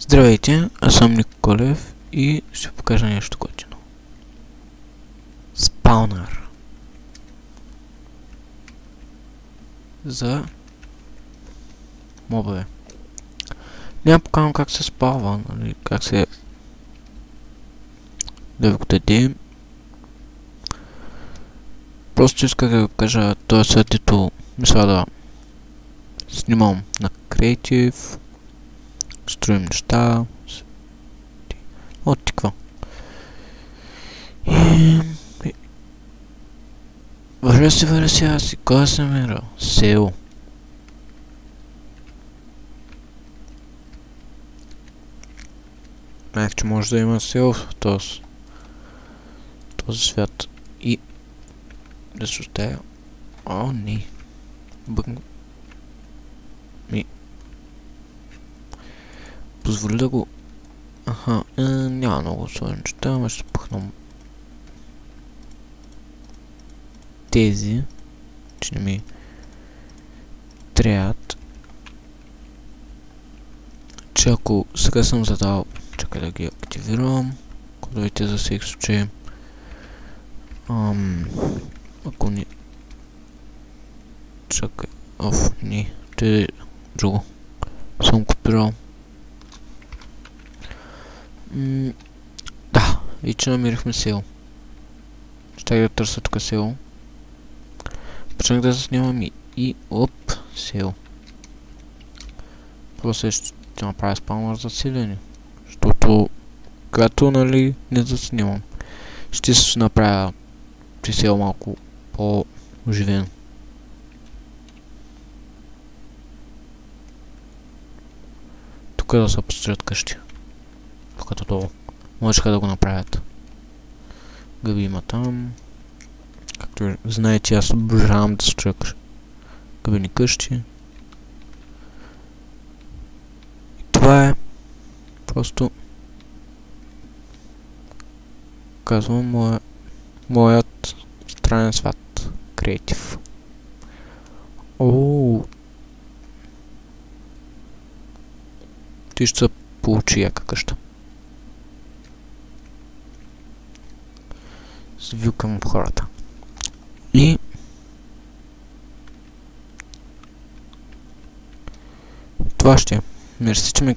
Здравейте, аз съм Николев и ще покажа нещо готино. Спаунър за мобове. Няма покажам как се спалва, нали, как се да ви го дадем. Просто исках да ви кажа този свят, дето мисля да снимам на Creative, строим неща, от такова. Вървя сега си, кой се намира? Село. Знаех, че може да има село в този свят. И да се оставя. О, не. Позволи да го... Аха, няма много сложни неща, ама ще пъхнам тези, че не ми трябват. Че ако сега съм задал, чакай да ги активирам, кодовете за всеки случай. Ако не... Чакай, не, те друго. Съм копирал. Да, и че намерихме село. Щях да търся тук село. Почнах да заснемам и оп, село. Просто ще направя спаунър за селени. Защото, когато, нали, не заснемам, ще се направя при село малко по-оживено. Тук да се построят къщи. Като долу. Можеха да го направят. Гъби има там. Както знаете, аз обожавам да строя гъбени къщи. И това е просто казвам моят странен свят. Creative. Ооо. Ти ще се получи яка къща. Звюкам хората. И това ще е. Мерси, че ме